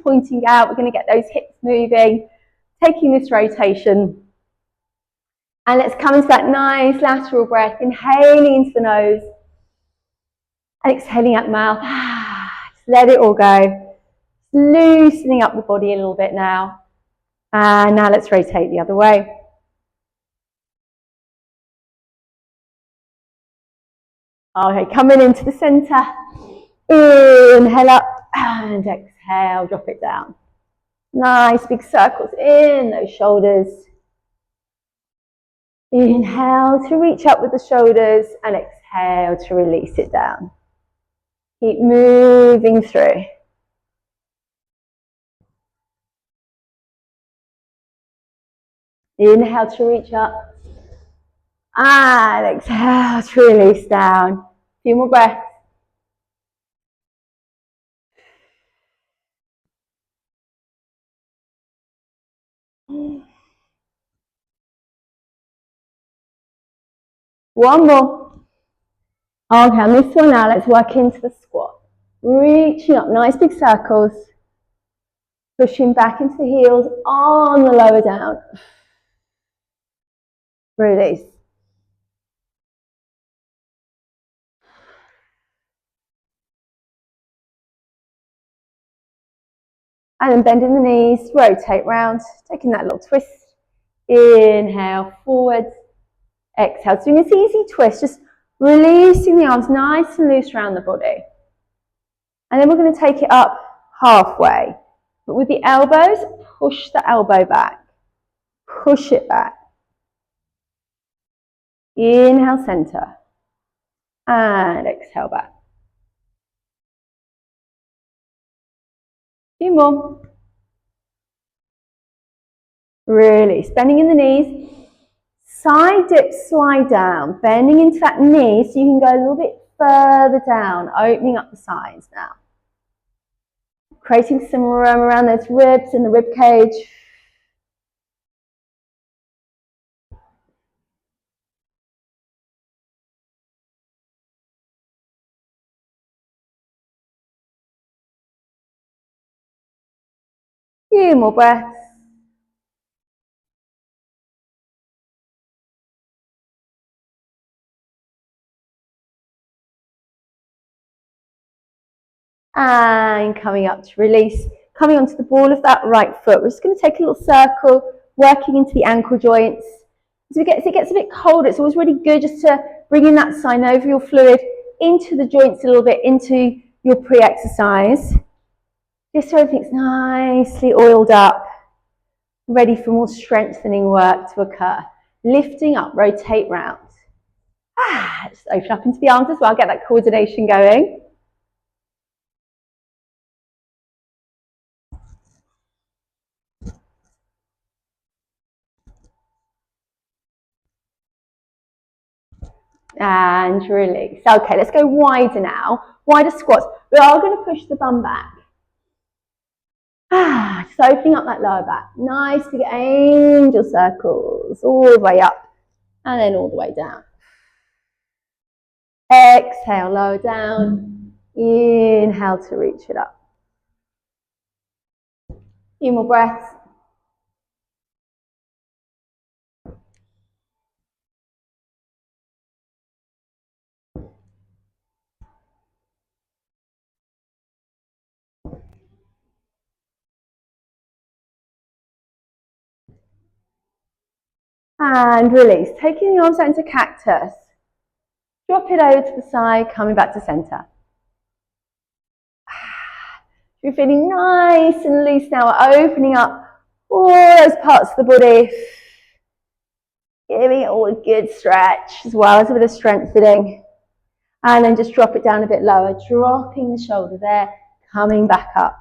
pointing out. We're going to get those hips moving, taking this rotation. And let's come into that nice lateral breath, inhaling into the nose and exhaling out the mouth. Just let it all go. Loosening up the body a little bit now. And now let's rotate the other way. Okay, coming into the center. Inhale up and exhale, drop it down. Nice big circles in those shoulders. Inhale to reach up with the shoulders and exhale to release it down. Keep moving through. Inhale to reach up and exhale to release down. A few more breaths. One more. Okay, on this one now, let's work into the squat. Reaching up, nice big circles. Pushing back into the heels on the lower down. Release. And then bending the knees, rotate round, taking that little twist. Inhale, forwards. Exhale, doing this easy twist, just releasing the arms nice and loose around the body. And then we're going to take it up halfway. But with the elbows, push the elbow back. Push it back. Inhale, center. And exhale back. A few more. Release, bending in the knees. Side dip, slide down, bending into that knee so you can go a little bit further down, opening up the sides now. Creating some room around those ribs and the rib cage. Few more breaths. And coming up to release, coming onto the ball of that right foot. We're just going to take a little circle, working into the ankle joints. As it gets a bit colder, it's always really good just to bring in that synovial fluid into the joints a little bit, into your pre-exercise. Just so everything's nicely oiled up, ready for more strengthening work to occur. Lifting up, rotate round. Just open up into the arms as well, get that coordination going. And release. Okay, let's go wider now. Wider squats. We are going to push the bum back. Just opening up that lower back. Nice big angel circles. All the way up. And then all the way down. Exhale, lower down. Inhale to reach it up. A few more breaths. And release. Taking the arms out into cactus. Drop it over to the side, coming back to center. You're feeling nice and loose now. We're opening up all those parts of the body. Giving it all a good stretch, as well as a bit of strengthening. And then just drop it down a bit lower, dropping the shoulder there, coming back up.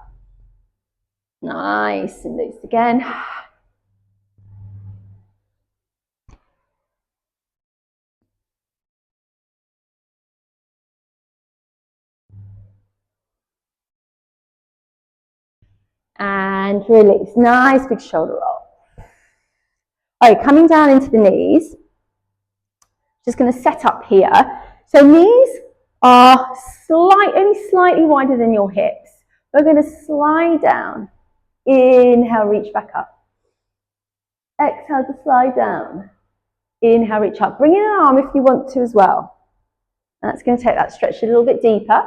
Nice and loose again. And release. Nice big shoulder roll. Okay, coming down into the knees. Just going to set up here. So knees are only slightly wider than your hips. We're going to slide down. Inhale, reach back up. Exhale to slide down. Inhale, reach up. Bring in an arm if you want to as well. And that's going to take that stretch a little bit deeper.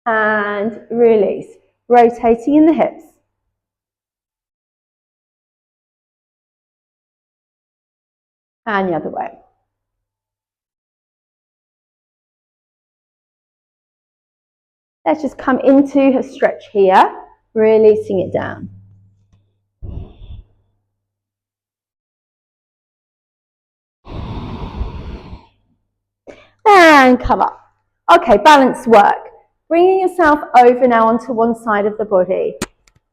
And release. Rotating in the hips. And the other way. Let's just come into a stretch here, releasing it down. And come up. Okay, balance work. Bringing yourself over now onto one side of the body.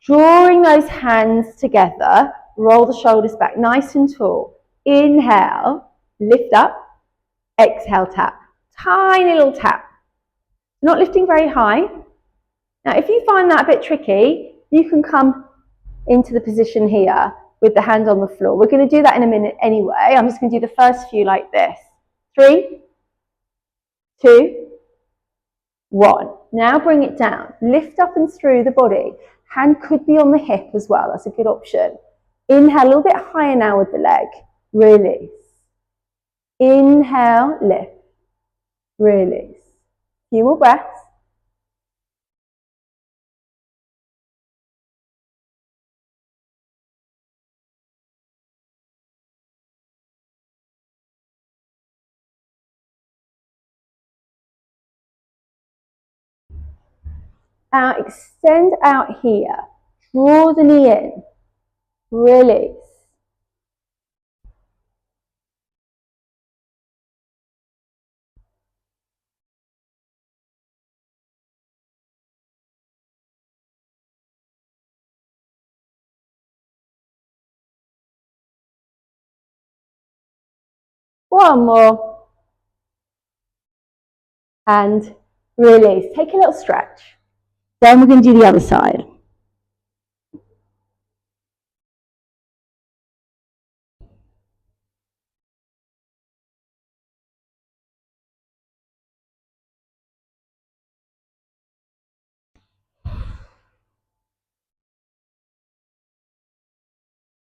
Drawing those hands together, roll the shoulders back nice and tall. Inhale, lift up. Exhale, tap. Tiny little tap. Not lifting very high. Now, if you find that a bit tricky, you can come into the position here with the hand on the floor. We're going to do that in a minute anyway. I'm just going to do the first few like this. 3, 2, 1. Now bring it down. Lift up and through the body. Hand could be on the hip as well. That's a good option. Inhale, a little bit higher now with the leg. Release. Inhale, lift. Release. Few more breaths. Extend out here. Draw the knee in. Release. One more. And release. Take a little stretch. Then we're going to do the other side.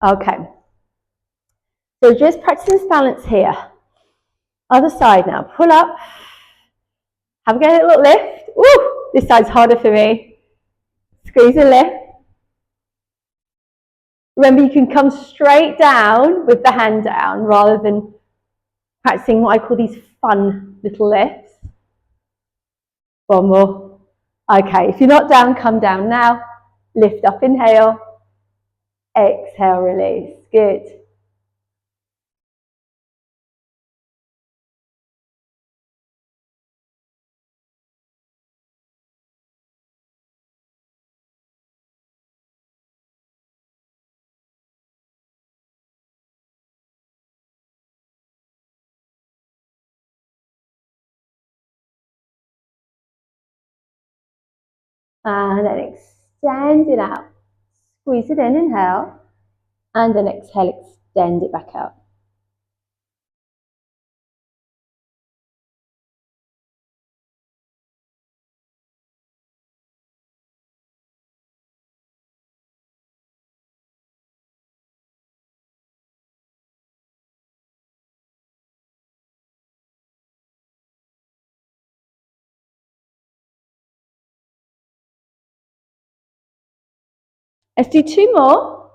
Okay. So just practicing this balance here. Other side now. Pull up. Have a little lift. Woo! This side's harder for me. Squeeze and lift. Remember, you can come straight down with the hand down rather than practicing what I call these fun little lifts. One more. Okay, if you're not down, come down now. Lift up, inhale. Exhale, release. Good. And then extend it out. Squeeze it in, inhale. And then exhale, extend it back out. Let's do 2 more.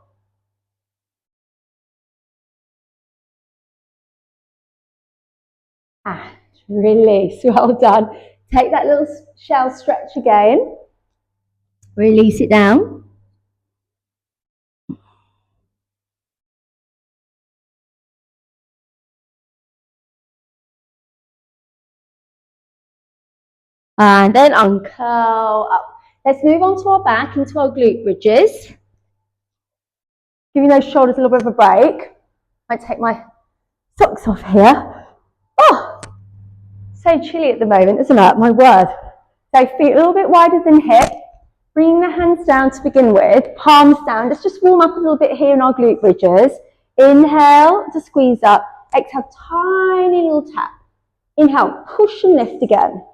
And release. Well done. Take that little shell stretch again. Release it down. And then uncurl up. Let's move on to our back, into our glute bridges. Giving those shoulders a little bit of a break. I might take my socks off here. Oh, so chilly at the moment, isn't it? My word. So feet a little bit wider than hip. Bringing the hands down to begin with, palms down. Let's just warm up a little bit here in our glute bridges. Inhale to squeeze up. Exhale, tiny little tap. Inhale, push and lift again.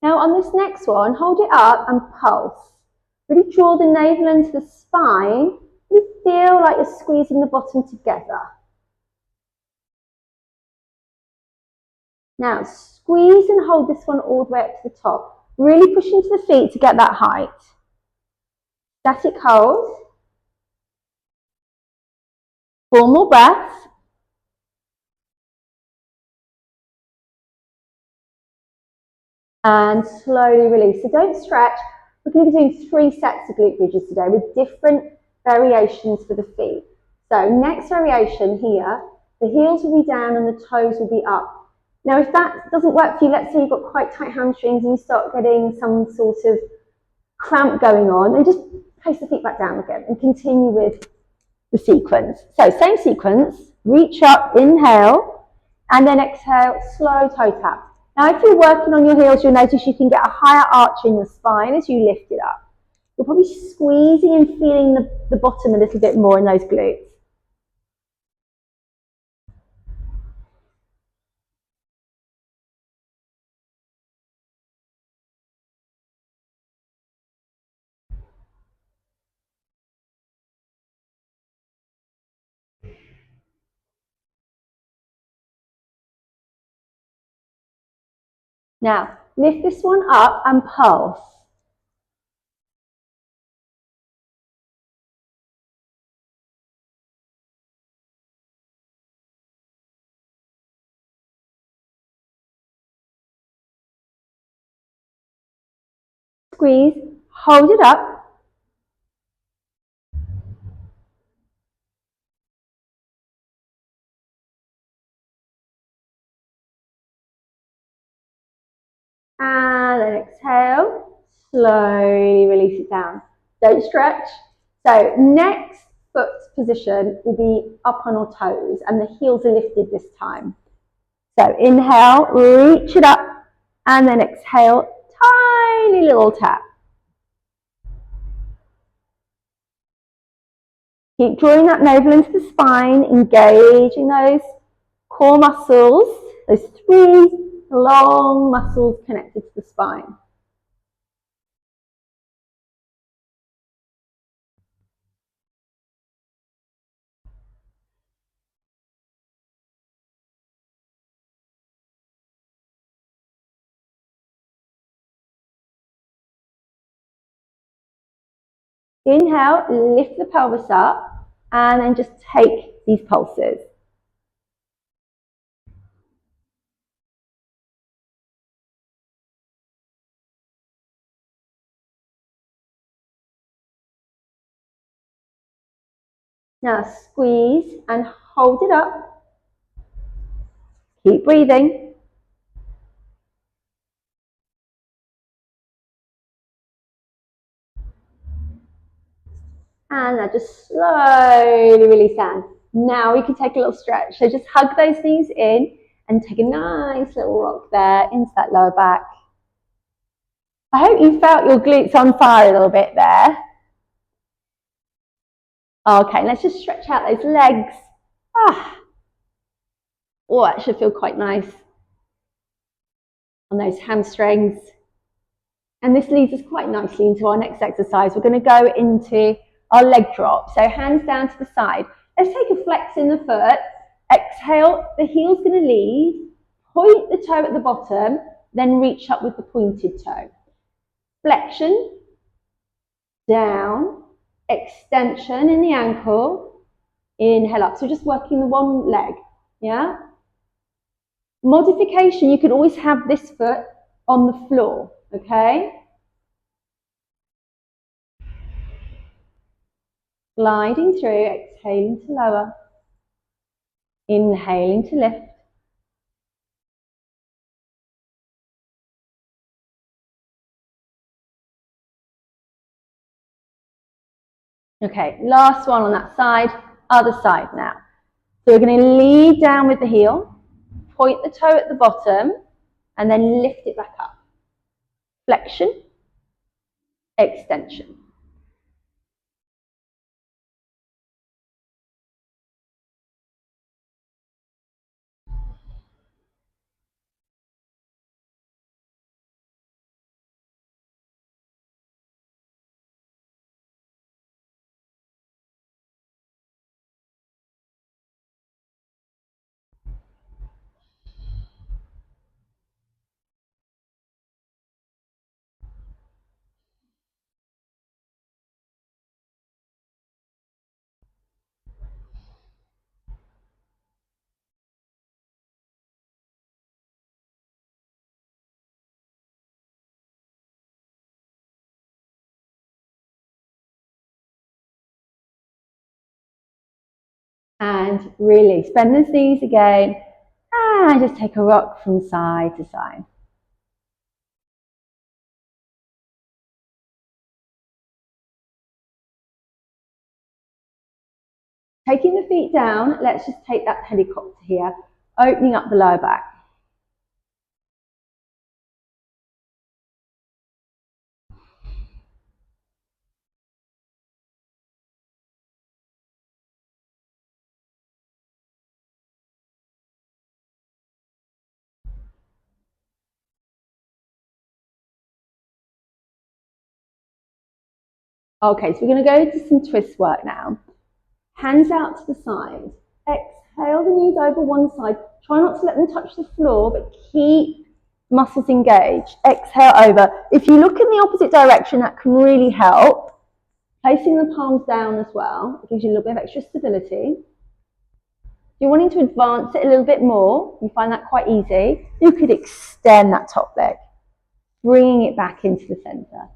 Now on this next one, hold it up and pulse. Really draw the navel into the spine. Really feel like you're squeezing the bottom together. Now squeeze and hold this one all the way up to the top. Really push into the feet to get that height. Static hold. 4 more breaths. And slowly release. So don't stretch. We're going to be doing 3 sets of glute bridges today with different variations for the feet. So next variation here, the heels will be down and the toes will be up. Now if that doesn't work for you, let's say you've got quite tight hamstrings and you start getting some sort of cramp going on, then just place the feet back down again and continue with the sequence. So same sequence, reach up, inhale, and then exhale, slow toe tap. Now if you're working on your heels, you'll notice you can get a higher arch in your spine as you lift it up. You're probably squeezing and feeling the bottom a little bit more in those glutes. Now, lift this one up and pulse. Squeeze, hold it up. And then exhale, slowly release it down. Don't stretch. So next foot position will be up on our toes and the heels are lifted this time. So inhale, reach it up, and then exhale, tiny little tap. Keep drawing that navel into the spine, engaging those core muscles, those 3 long muscles connected to the spine. Inhale, lift the pelvis up, and then just take these pulses. Now squeeze and hold it up. Keep breathing. And now just slowly release down. Now we can take a little stretch. So just hug those knees in and take a nice little rock there into that lower back. I hope you felt your glutes on fire a little bit there. Okay, let's just stretch out those legs. Oh, that should feel quite nice on those hamstrings. And this leads us quite nicely into our next exercise. We're going to go into our leg drop. So hands down to the side. Let's take a flex in the foot. Exhale, the heel's going to lead. Point the toe at the bottom, then reach up with the pointed toe. Flexion, down, extension in the ankle, inhale up. So just working the one leg, yeah? Modification, you could always have this foot on the floor, okay? Gliding through, exhaling to lower, inhaling to lift. Okay, last one on that side, other side now. So we're going to lead down with the heel, point the toe at the bottom, and then lift it back up. Flexion, extension. And release. Bend the knees again. And just take a rock from side to side. Taking the feet down, let's just take that helicopter here, opening up the lower back. Okay, so we're going to go to some twist work now. Hands out to the side. Exhale the knees over one side. Try not to let them touch the floor, but keep muscles engaged. Exhale over. If you look in the opposite direction, that can really help. Placing the palms down as well. It gives you a little bit of extra stability. If you're wanting to advance it a little bit more, you find that quite easy, you could extend that top leg, bringing it back into the center.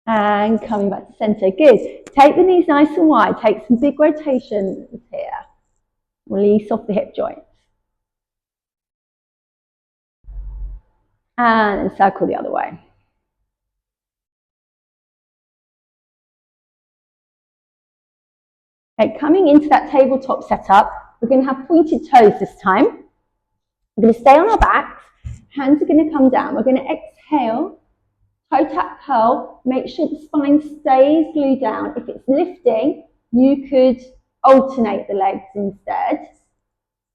And coming back to center. Good. Take the knees nice and wide. Take some big rotations here. Release off the hip joints. And circle the other way. Okay, coming into that tabletop setup, we're going to have pointed toes this time. We're going to stay on our backs. Hands are going to come down. We're going to exhale. Toe tap curl, make sure the spine stays glued down. If it's lifting, you could alternate the legs instead.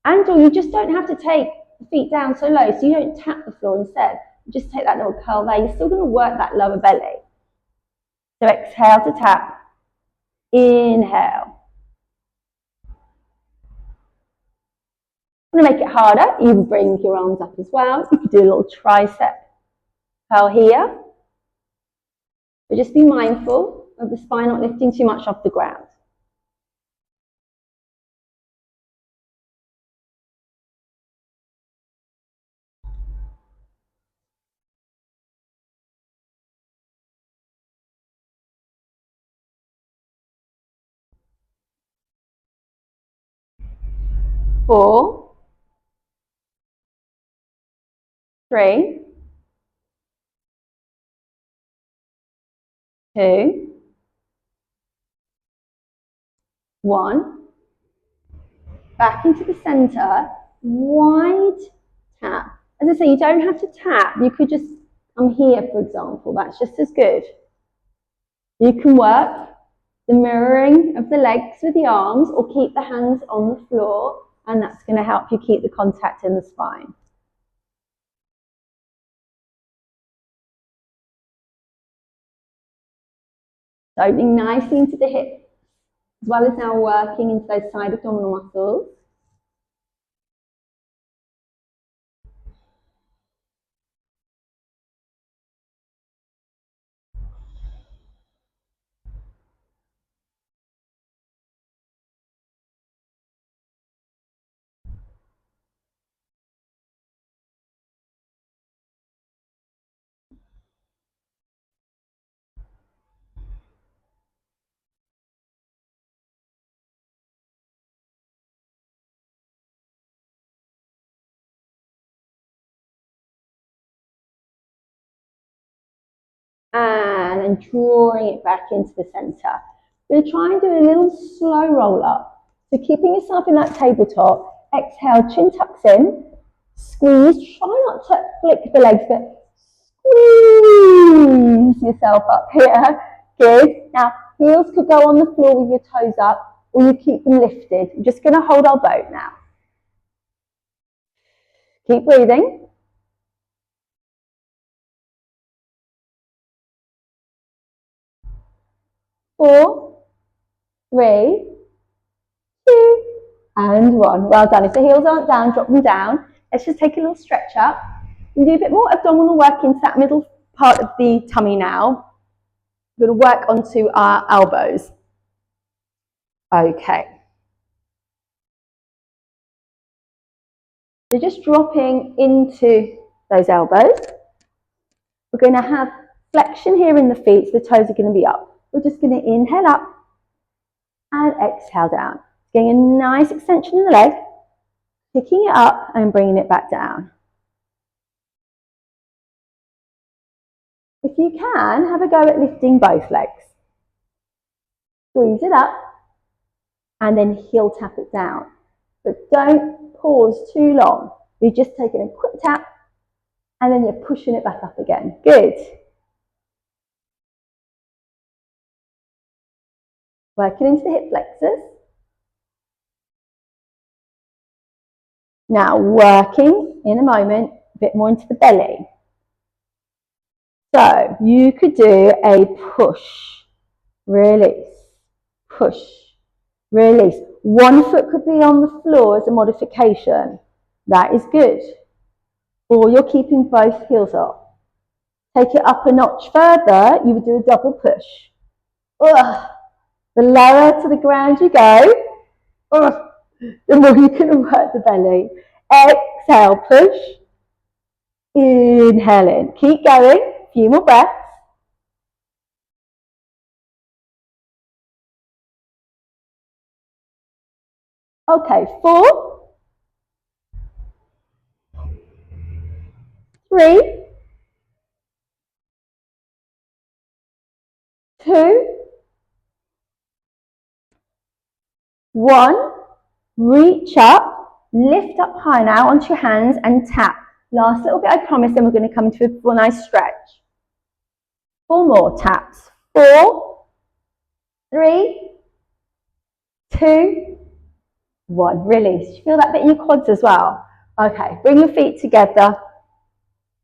And or you just don't have to take the feet down so low, so you don't tap the floor instead. You just take that little curl there. You're still going to work that lower belly. So exhale to tap. Inhale. I'm going to make it harder. You can bring your arms up as well. You could do a little tricep curl here. But just be mindful of the spine not lifting too much off the ground. Four, three, two, one. back into the center, wide tap. As I say, you don't have to tap. You could just come here, for example. That's just as good. You can work the mirroring of the legs with the arms or keep the hands on the floor, and that's going to help you keep the contact in the spine. So opening nicely into the hips, as well as now working into those side abdominal muscles. And then drawing it back into the center. We're going to try and do a little slow roll up. So keeping yourself in that tabletop, exhale, chin tucks in, squeeze, try not to flick the legs, but squeeze yourself up here. Good. Now, heels could go on the floor with your toes up, or you keep them lifted. We're just going to hold our boat now. Keep breathing. 4, 3, 2, and 1. Well done. If the heels aren't down, drop them down. Let's just take a little stretch up. We do a bit more abdominal work into that middle part of the tummy now. We're going to work onto our elbows. Okay. So just dropping into those elbows. We're going to have flexion here in the feet, so the toes are going to be up. We're just going to inhale up and exhale down. Getting a nice extension in the leg, picking it up and bringing it back down. If you can, have a go at lifting both legs. Squeeze it up and then heel tap it down. But don't pause too long. You're just taking a quick tap and then you're pushing it back up again. Good. Working into the hip flexors. Now working in a moment a bit more into the belly. So you could do a push, release, push, release. One foot could be on the floor as a modification. That is good. Or you're keeping both heels up. Take it up a notch further, you would do a double push. Ugh. The lower to the ground you go, ugh, the more you can work the belly. Exhale, push. Inhale in. Keep going. A few more breaths. Okay, 4, 3, 2, 1. Reach up, lift up high now onto your hands and tap. Last little bit, I promise, then we're going to come into a nice stretch. 4 more taps. 4, 3, 2, 1. Release. You feel that bit in your quads as well? Okay, bring your feet together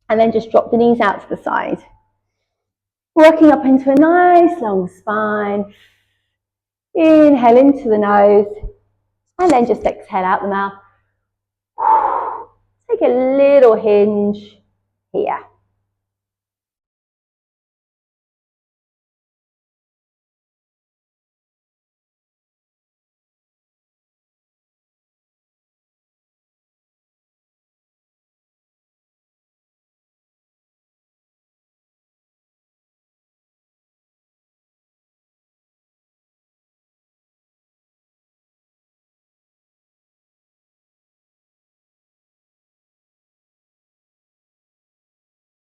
and then just drop the knees out to the side. Working up into a nice long spine. Inhale into the nose and then just exhale out the mouth. Take a little hinge here.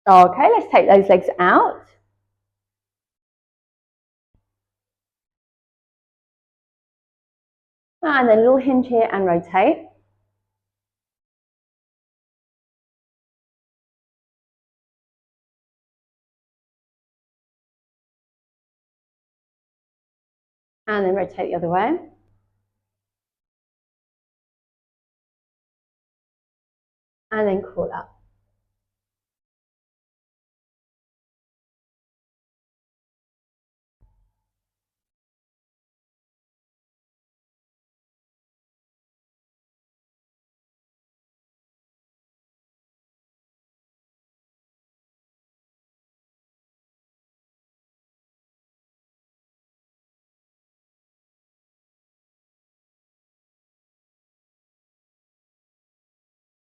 Okay, let's take those legs out. And then a little hinge here and rotate. And then rotate the other way. And then crawl up.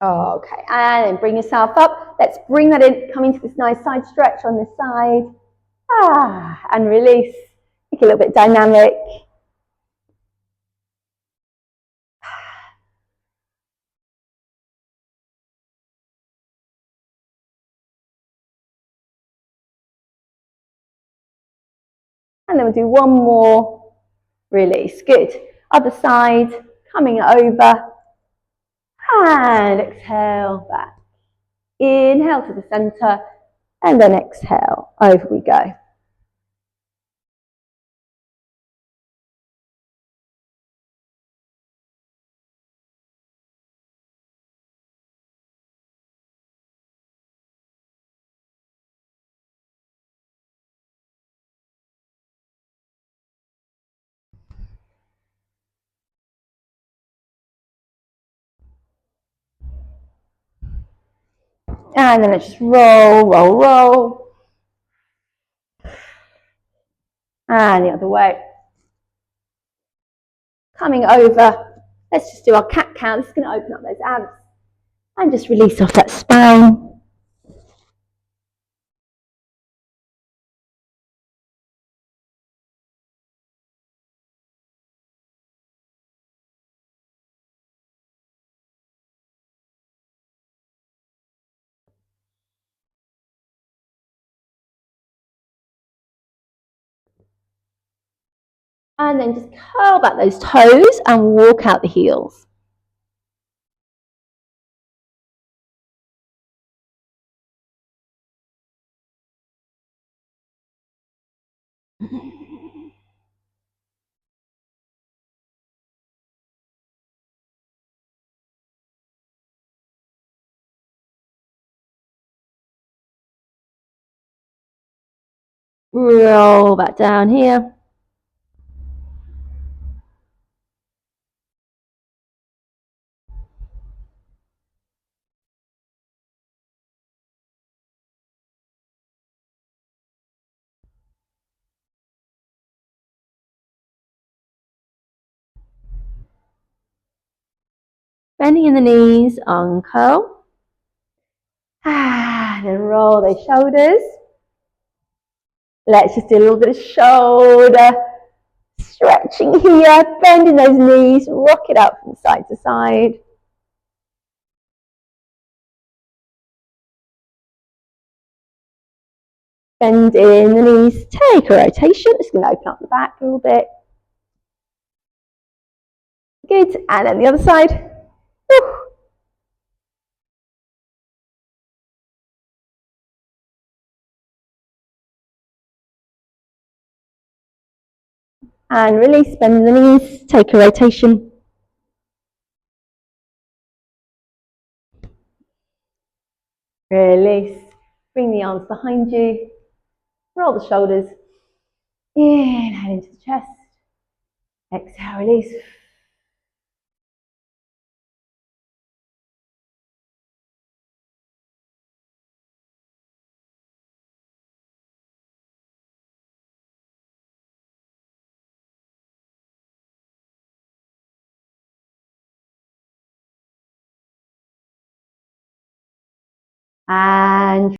Okay, and then bring yourself up. Let's bring that in, come into this nice side stretch on this side. And release. Make it a little bit dynamic. And then we'll do one more. Release. Good. Other side, coming over. And exhale back. Inhale to the center. And then exhale. Over we go. And then let's just roll, roll, roll. And the other way. Coming over. Let's just do our cat cow. This is going to open up those abs. And just release off that spine. And then just curl back those toes and walk out the heels. Roll back down here. Bending in the knees, uncurl. And then roll those shoulders. Let's just do a little bit of shoulder stretching here, bending those knees, rock it up from side to side. Bend in the knees, take a rotation. Just going to open up the back a little bit. Good, and then the other side. Woo. And release, bend the knees, take a rotation. Release, bring the arms behind you, roll the shoulders, inhale into the chest, exhale, release. And